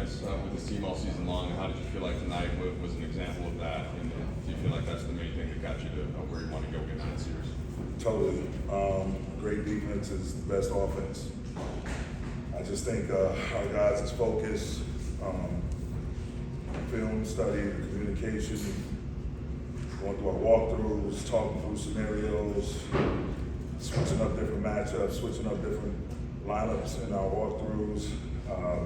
defense with this team all season long. How did you feel like tonight was an example of that? And do you feel like that's the main thing that got you to where you want to go against that series? Totally. Great defense is the best offense. I just think our guys is focused, film study, communication, going through our walkthroughs, talking through scenarios, switching up different matchups, switching up different lineups in our walkthroughs. I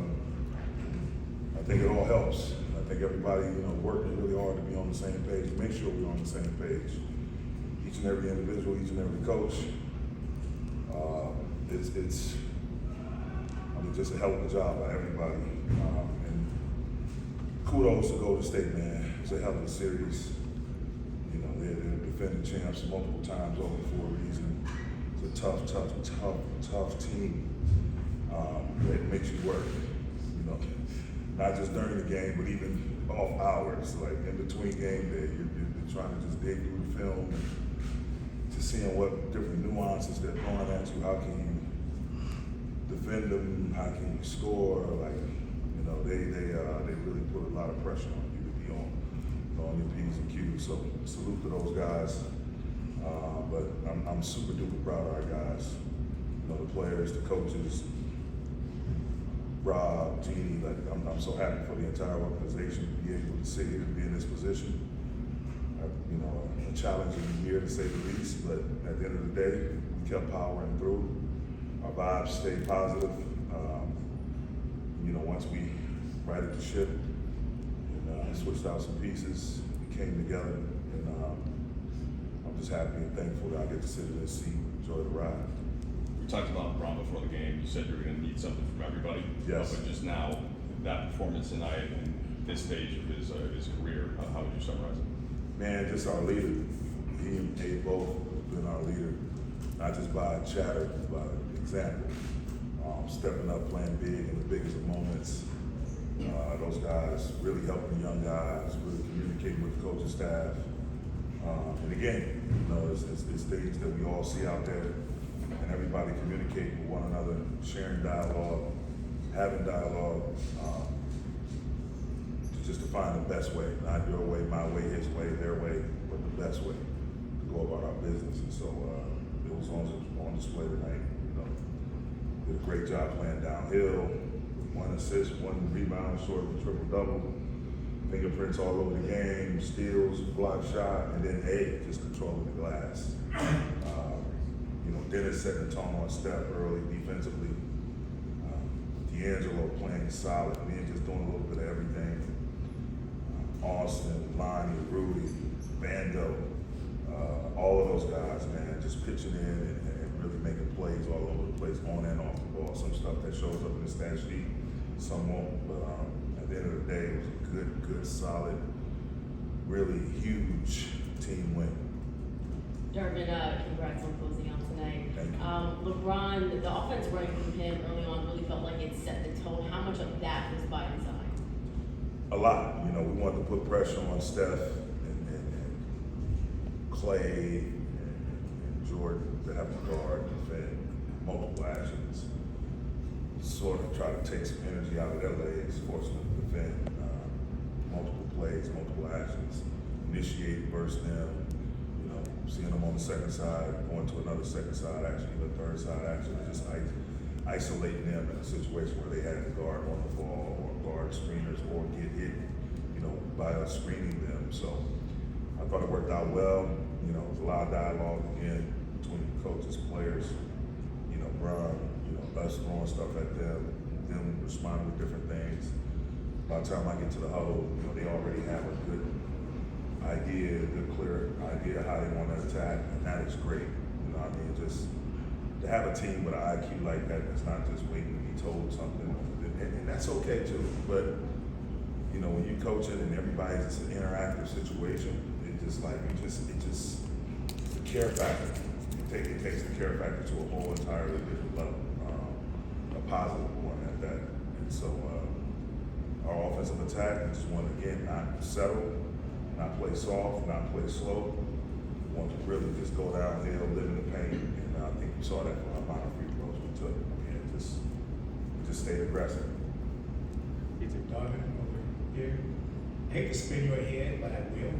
think it all helps. I think everybody, working really hard to be on the same page, make sure we're on the same page. Each and every individual, each and every coach. It's just a hell of a job by everybody. And kudos to Golden State, man. It's a hell of a series. They're defending champs multiple times over for a reason. It's a tough team. It makes you work, not just during the game, but even off hours, like in between game day. You're trying to just dig through the film and just seeing what different nuances they're throwing at you. How can you defend them? How can you score? They really put a lot of pressure on you to be on your P's and Q's. So salute to those guys. But I'm super duper proud of our guys. The players, the coaches, Rob, Jeannie. I'm so happy for the entire organization to be able to sit here and be in this position. A challenging year to say the least, but at the end of the day, we kept powering through. Our vibes stayed positive. Once we righted the ship and switched out some pieces, we came together, and I'm just happy and thankful that I get to sit in this seat and enjoy the ride. We talked about LeBron before the game. You said you were going to need something from everybody. Yes. But just now, that performance tonight and this stage of his career, how would you summarize it? Man, just our leader. He and Dave both have been our leader, not just by chatter, but by example. Stepping up, playing big in the biggest of moments. Those guys really helping the young guys, really communicating with the coaching staff. And again, it's things that we all see out there, and everybody communicating with one another, sharing dialogue, having dialogue, just to find the best way, not your way, my way, his way, their way, but the best way to go about our business. And so it was on display tonight. Did a great job playing downhill, 1 assist, 1 rebound, short of a triple-double, fingerprints all over the game, steals, block shot, and then just controlling the glass. Dennis setting the tone on Steph early defensively. D'Angelo playing solid, and then just doing a little bit of everything. Austin, Lonnie, Rudy, Vando, all of those guys, man, just pitching in and really making plays all over the place, on and off the ball. Some stuff that shows up in the stat sheet, some won't. But at the end of the day, it was a good, solid, really huge team win. Darvin, congrats on closing out tonight. Thank you. LeBron, the offense running from him early on really felt like it set the tone. How much of that was by design? A lot. We wanted to put pressure on Steph and Clay and Jordan to have to guard, defend, multiple actions. Sort of try to take some energy out of their legs, force them to defend multiple plays, multiple actions, initiate, burst them. Seeing them on the second side, going to another second side action, the third side action, and just isolating them in a situation where they had to guard on the ball or guard screeners or get hit, by us screening them. So I thought it worked out well. There was a lot of dialogue again between coaches, players, Bron, us throwing stuff at them responding with different things. By the time I get to the huddle, they already have a good idea, good clear idea how they want to attack, and that is great. Just to have a team with an IQ like that that's not just waiting to be told something, and that's okay too. But when you coach it and everybody's just an interactive situation, it's the care factor. It takes the care factor to a whole entirely different level, a positive one at that. And so our offensive attack, we just want to again not settle, not play soft, not play slow. We want to really just go downhill, live in the paint, and I think you saw that from our amount of free throws we took. We just stayed aggressive. Darvin over here. I hate to spin your head, but I will.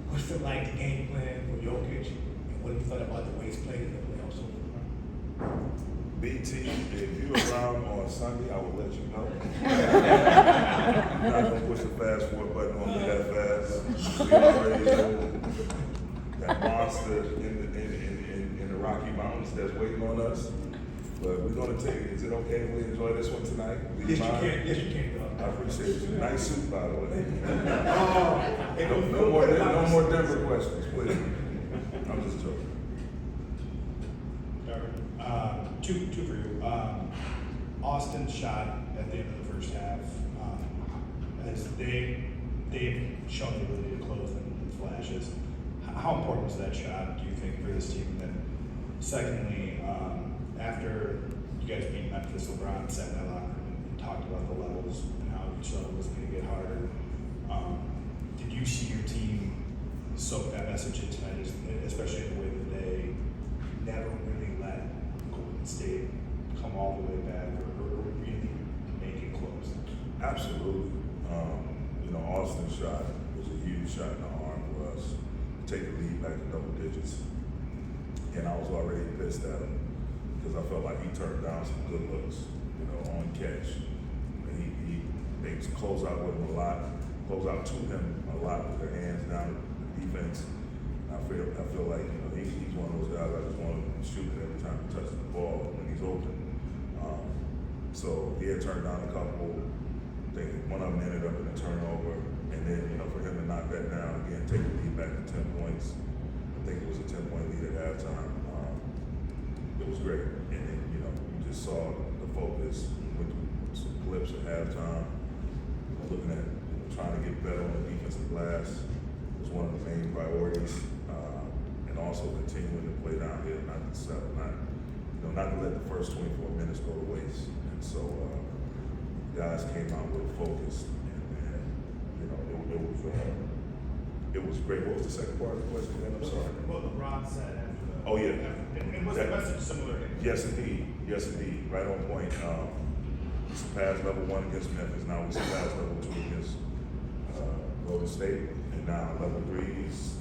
What's the like game plan for Jokic, and what have you thought about the way he's played in the playoffs so far? BT, if you're around on Sunday, I will let you know. I'm not gonna push the fast forward button on me that fast. We already know that monster in the Rocky Mountains that's waiting on us. But we're gonna take it. Is it okay if we enjoy this one tonight? Do Yes, you mind? can. Yes, you can, dog. I appreciate you. Nice suit, by the way. Hey, No more Denver questions, please. I'm just joking. Two for you. Austin's shot at the end of the first half, as they've shown the ability to close in flashes. How important was that shot, do you think, for this team? And then secondly, after you guys beat Memphis, LeBron sat in that locker room and talked about the levels and how each level was going to get harder. Did you see your team soak that message in tonight, especially in the way that they never really let Golden State come all the way back or really make it close? Absolutely. Austin's shot was a huge shot in the arm for us to take the lead back to double digits. And I was already pissed at him because I felt like he turned down some good looks, on catch. They close out with him a lot, close out to him a lot with their hands down the defense. I feel like he's one of those guys I just want to shoot it every time he touches the ball when he's open. So he had turned down a couple. I think one of them ended up in a turnover, and then for him to knock that down again, take the lead back to 10 points. I think it was a 10-point lead at halftime. It was great, and then you just saw the focus with some clips at halftime. Looking at trying to get better on the defensive glass was one of the main priorities, and also continuing to play down here, not to settle, not to let the first 24 minutes go to waste. And so guys came out with a focus, and it was great. What was the second part of the question again? I'm sorry. What LeBron said after the. Oh yeah. And was the message similar? Yes, indeed. Yes, indeed. Right on point. We surpassed level 1 against Memphis. Now we surpassed level 2 against Golden State, and now level 3 is,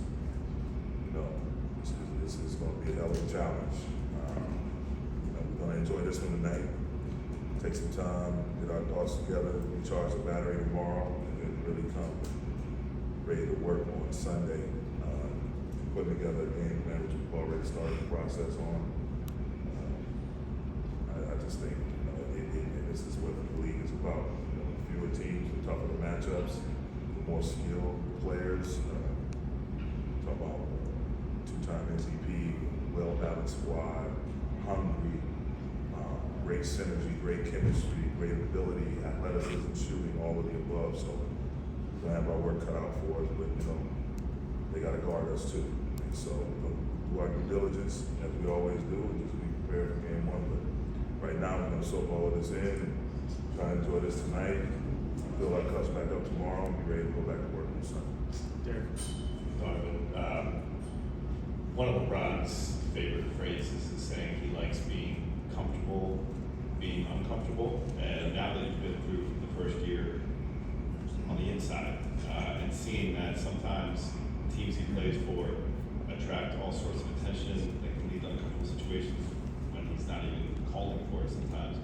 it's going to be a hell of a challenge. We're going to enjoy this one tonight. Take some time, get our thoughts together, recharge the battery tomorrow, and then really come ready to work on Sunday. Putting together a game plan which we've already started the process on. I just think this is what the league is about. Fewer teams, the tougher the matchups, the more skilled players. Talk about two-time MVP, well-balanced squad, hungry, great synergy, great chemistry, great ability, athleticism, shooting, all of the above. So we're gonna have our work cut out for us, but they gotta guard us too. And so we'll do our due diligence as we always do, and just be prepared for game 1. But right now we're gonna soak all of this in and try to enjoy this tonight. Fill our cups back up tomorrow and be ready to go back to work on Sunday. Derek. Donovan, one of LeBron's favorite phrases is saying he likes being comfortable, being uncomfortable, and now that he's been through the first year on the inside, and seeing that sometimes teams he plays for attract all sorts of attention that can lead to uncomfortable situations when he's not even calling for it sometimes.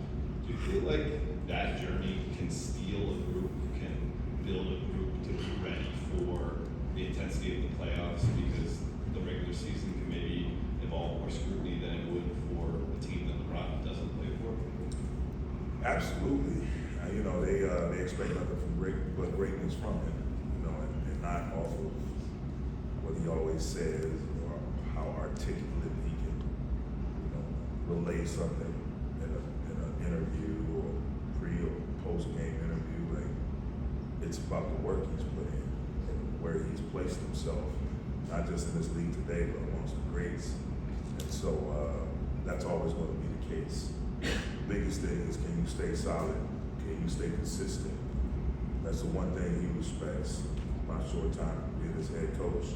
Do you feel like that journey can steel a group, can build a group to be ready for the intensity of the playoffs, because the regular season can maybe involve more scrutiny than it would for a team that LeBron doesn't play for? Absolutely. They expect nothing from but greatness from him, and not off of what he always says or how articulate he can, relay something in an interview or pre or post game interview. Like, it's about the work he's put in and where he's placed himself, not just in this league today, but amongst the greats. And so that's always going to be the case. The biggest thing is, can you stay solid? Can you stay consistent? That's the one thing he respects. My short time being his head coach,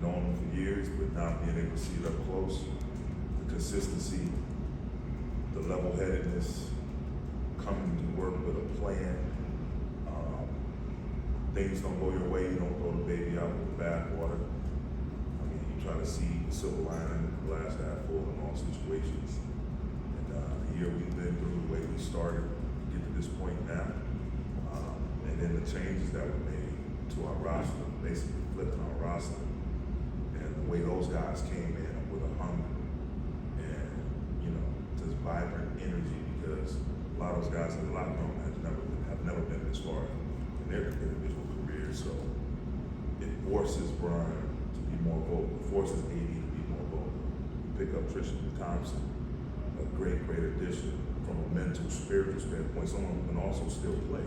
known him for years, but now being able to see it up close, the consistency, the level-headedness, coming to work with a plan, things don't go your way, you don't throw the baby out with the bathwater. I mean, you try to see the silver lining, the glass half full in all situations. And the year we've been through, the way we started to get to this point now, and then the changes that were made to our roster, basically flipping our roster, and the way those guys came in with a hunger and, you know, just vibrant energy, because a lot of those guys in the locker room have never been this far in their individual careers. So it forces Brian to be more vocal, it forces AD to be more vocal. You pick up Tristan Thompson, a great addition from a mental, spiritual standpoint, someone who can also still play.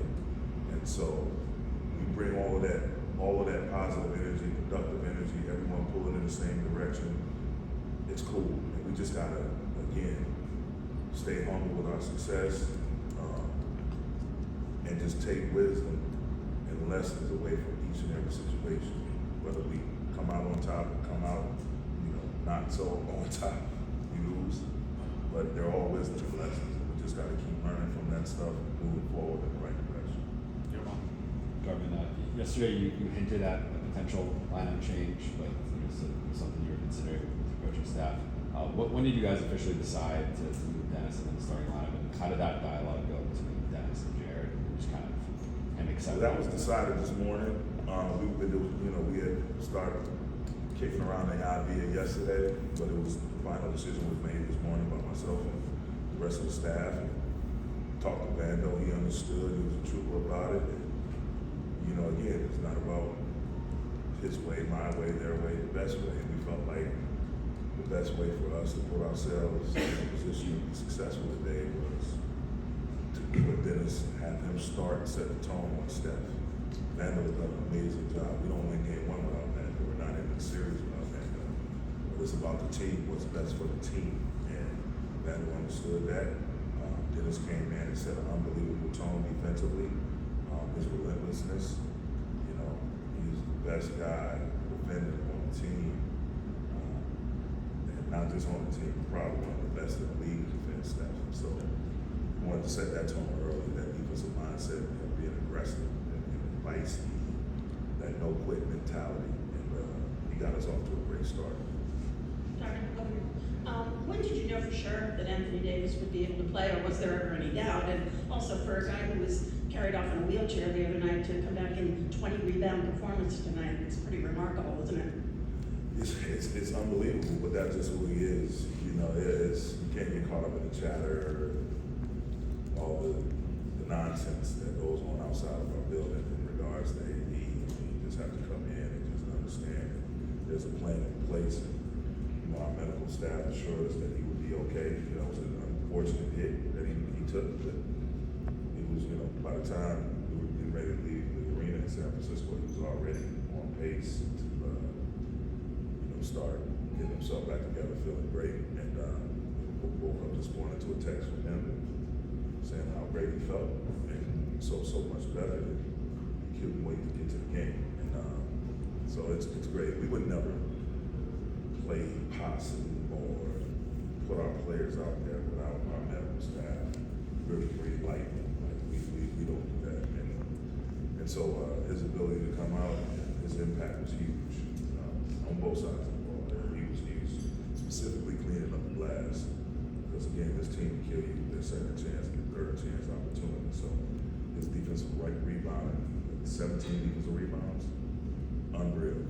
And so we bring all of that positive energy, productive energy, everyone pulling in the same direction. It's cool. And we just gotta, again, stay humble with our success, and just take wisdom and lessons away from each and every situation. Whether we come out on top or come out, you know, not so on top, we lose. But they're all wisdom and lessons. We just gotta keep learning from that stuff and moving forward in the right direction. Darvin, yesterday you hinted at a potential lineup change, but it was something you were considering with the coaching staff. When did you guys officially decide to move Dennis in the starting lineup, and how did that dialogue go between Dennis and Jared? Just kind of him accepting. So that was decided this morning. We had started kicking around the idea yesterday, but the final decision was made this morning by myself and the rest of the staff. And talked to Vando, he understood, he was a trooper about it. And, you know, again, it's not about his way, my way, their way, the best way. And we felt like the best way for us to put ourselves in a position to be successful today was to put Dennis, have him start, set the tone on Steph. Vando has done an amazing job. We don't win game one without Vando. We're not in the series without Vando. But it's about the team, what's best for the team. And Vando understood that. Dennis came in and set an unbelievable tone defensively. His relentlessness, you know, he's the best guy defender on the team. And not just on the team, probably one of the best in the league defense staff. So we wanted to set that tone early, that defensive mindset of being aggressive and feisty, that no quit mentality. And he got us off to a great start. When did you know for sure that Anthony Davis would be able to play, or was there ever any doubt? And also for a guy who was carried off in a wheelchair the other night to come back in 20 rebound performance tonight, it's pretty remarkable, isn't it? It's unbelievable, but that's just who he is. You know, you can't get caught up in the chatter, all the nonsense that goes on outside of our building in regards to AD. You just have to come in and just understand that there's a plan in place. And, you know, our medical staff assured us that he would be okay. You know, it was an unfortunate hit that he took, but it was, you know, by the time we were getting ready to leave the arena in San Francisco, he was already on pace to, start getting himself back together, feeling great. And woke up this morning to a text from him saying how great he felt and so much better that he couldn't wait to get to the game. And so it's great. We would never play possum or put our players out there without our medical staff really breathe life. Like we don't do that. And so his ability to come out, his impact was huge on both sides of the ball. He was specifically cleaning up the glass because, again, this team can kill you with their second chance and third chance opportunity. So his defensive rebounding, 17 defensive rebounds, unreal.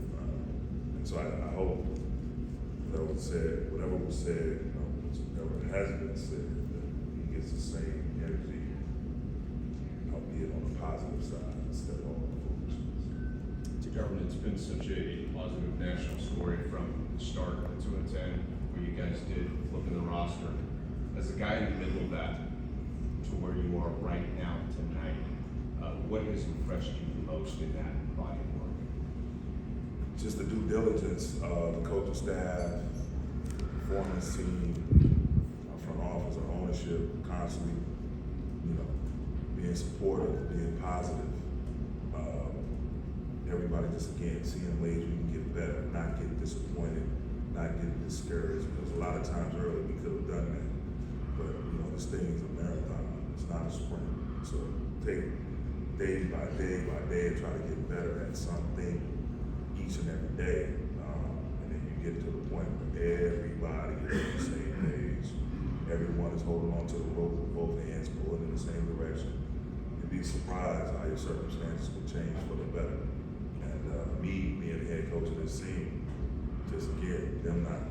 And so I hope whatever was said, you know, whatever has been said, that he gets the same energy, albeit on the positive side instead of all the foolishness. Darvin, it's been such a positive national story from the start of 2-10, where you guys did flipping the roster. As a guy in the middle of that, to where you are right now tonight, what has impressed you the most in that body of work? Just the due diligence of the coaching staff, performance team, our front office, our ownership, constantly, you know, being supportive, being positive. Everybody just, again, seeing ways we can get better, not getting disappointed, not getting discouraged, because a lot of times early we could have done that. But, you know, this thing is a marathon, it's not a sprint. So take day by day by day and try to get better at something each and every day. And then you get to the point where everybody is on the same page. Everyone is holding on to the rope with both hands, pulling in the same direction. You'd be surprised how your circumstances will change for the better. And me being the head coach of this team, just again, them not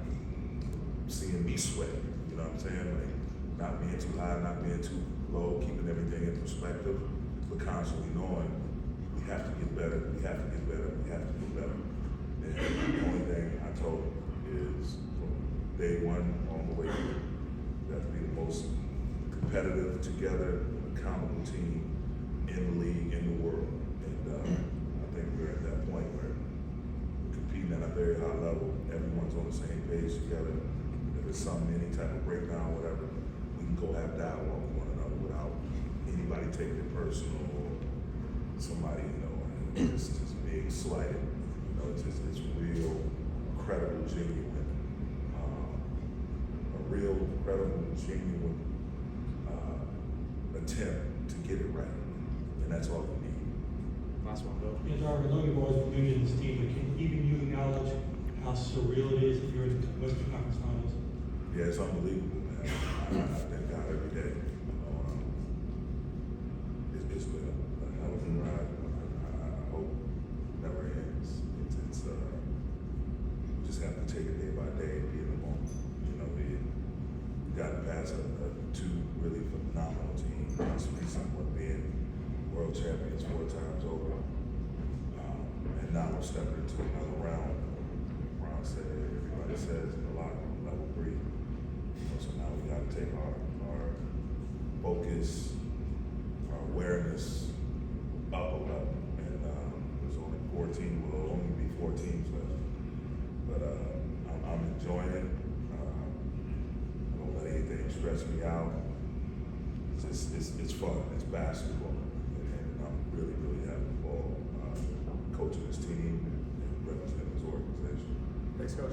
seeing me sweat, you know what I'm saying? Like, not being too high, not being too low, keeping everything in perspective, but constantly knowing we have to get better, we have to get better, we have to get better. And the only thing I told them is from day one all the way through, we have to be the most competitive, together, accountable team in the league, in the world. And I think we're at that point where we're competing at a very high level. Everyone's on the same page together. If it's something, any type of breakdown, whatever, we can go have dialogue with one another without anybody taking it personal or somebody, you know, just being slighted. You know, it's real, credible, genuine, a real, credible, genuine attempt to get it right. And that's all we need. Last one, Bill. Yeah, Darvin, I know you've always been new to this team, but can even you acknowledge how surreal it is that you're in the Western Conference Finals? Yeah, it's unbelievable, man. I thank God every day. You know, it's been a hell of a ride. I hope it never ends. It's we just have to take it day by day and be in the moment. You know, we got past two really phenomenal teams. Somewhat being world champions 4 times over. And now we're stepping into another round. Ron said, everybody says in the locker room, level 3. So now we got to take our focus, our awareness up a level. And there's only 14, will only be 4 teams left. But I'm enjoying it. I don't let anything stress me out. It's fun. It's basketball. And I'm really, really having fun coaching this team and representing this organization. Thanks, Coach.